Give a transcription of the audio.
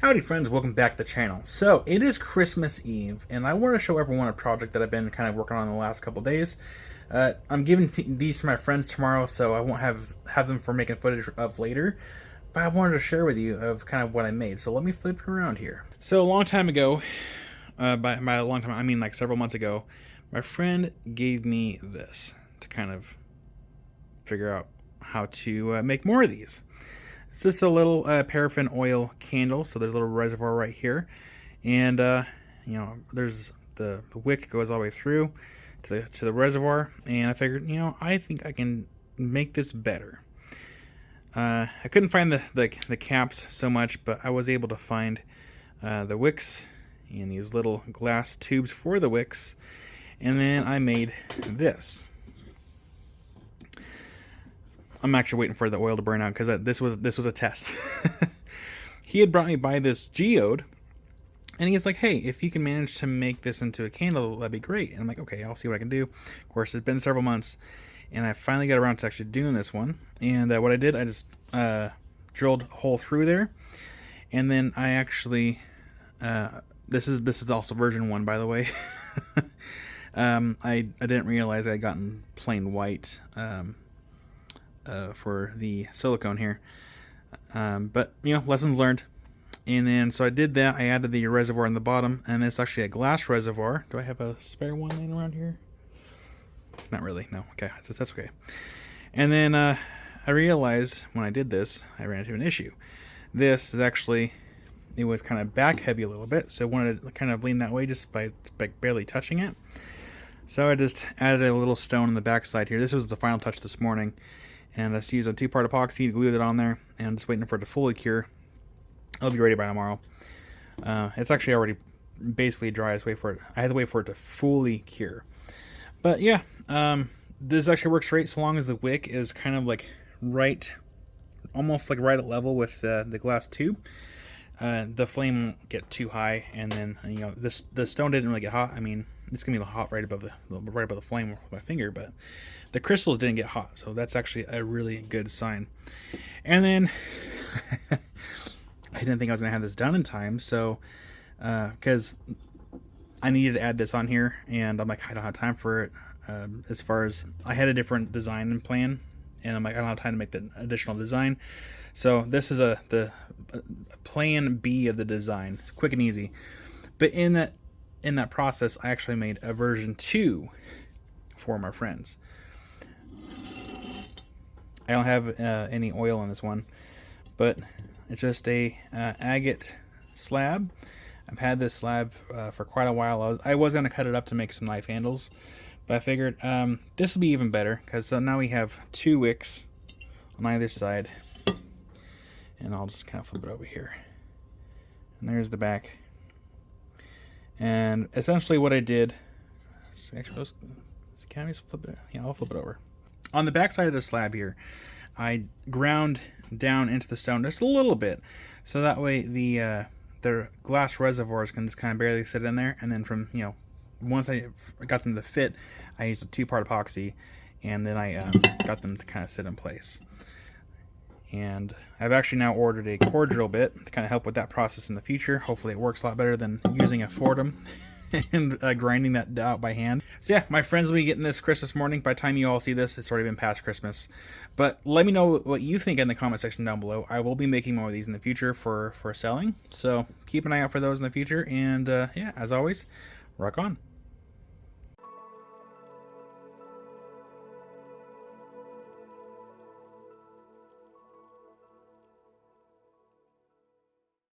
Howdy friends, welcome back to the channel. So it is Christmas Eve and I want to show everyone a project that I've been kind of working on the last couple days. I'm giving these to my friends tomorrow, so I won't have them for making footage of later, but I wanted to share with you of kind of what I made. So let me flip around here. So a long time ago, by a long time I mean like several months ago, my friend gave me this to kind of figure out how to make more of these. It's just a little paraffin oil candle, so there's a little reservoir right here, and there's the wick goes all the way through to the reservoir, and I figured, I think I can make this better. I couldn't find the caps so much, but I was able to find the wicks and these little glass tubes for the wicks, and then I made this. I'm actually waiting for the oil to burn out because this was a test. He had brought me by this geode, and he's like, "Hey, if you can manage to make this into a candle, that'd be great." And I'm like, "Okay, I'll see what I can do." Of course, it's been several months, and I finally got around to actually doing this one. And what I did, I just drilled a hole through there, and then I actually this is also version 1, by the way. I didn't realize I had gotten plain white. For the silicone here, but lessons learned. And then so I did that. I added the reservoir in the bottom, and it's actually a glass reservoir. Do I have a spare one laying around here? Not really. No. Okay, that's okay. And then I realized when I did this, I ran into an issue. This is actually, it was kind of back heavy a little bit, so I wanted to kind of lean that way just by barely touching it. So I just added a little stone on the back side here. This was the final touch this morning. And I just used a 2-part epoxy to glue it on there, and I'm just waiting for it to fully cure. It'll be ready by tomorrow. It's actually already basically dry. I had to wait for it to fully cure. But yeah, this actually works great so long as the wick is kind of like almost like right at level with the glass tube. The flame won't get too high, and then the stone didn't really get hot. I mean, it's gonna be hot right above the flame with my finger, but the crystals didn't get hot, so that's actually a really good sign. And then I didn't think I was gonna have this done in time, so because I needed to add this on here, and I'm like, I don't have time for it. As far as I had a different design and plan, and I'm like, I don't have time to make the additional design. So this is the plan B of the design. It's quick and easy. But in that process, I actually made a version 2 for my friends. I don't have any oil on this one, but it's just a agate slab. I've had this slab for quite a while. I was going to cut it up to make some knife handles, but I figured this will be even better because now we have 2 wicks on either side. And I'll just kind of flip it over here. And there's the back. And essentially what I did, actually, can I just flip it? Yeah, I'll flip it over. On the back side of the slab here, I ground down into the stone just a little bit, so that way the glass reservoirs can just kind of barely sit in there. And then from once I got them to fit, I used a 2-part epoxy, and then I got them to kind of sit in place. And I've actually now ordered a core drill bit to kind of help with that process in the future. Hopefully it works a lot better than using a Fordham and grinding that out by hand. So yeah, my friends will be getting this Christmas morning. By the time you all see this, it's already been past Christmas. But let me know what you think in the comment section down below. I will be making more of these in the future for selling. So keep an eye out for those in the future. And yeah, as always, rock on.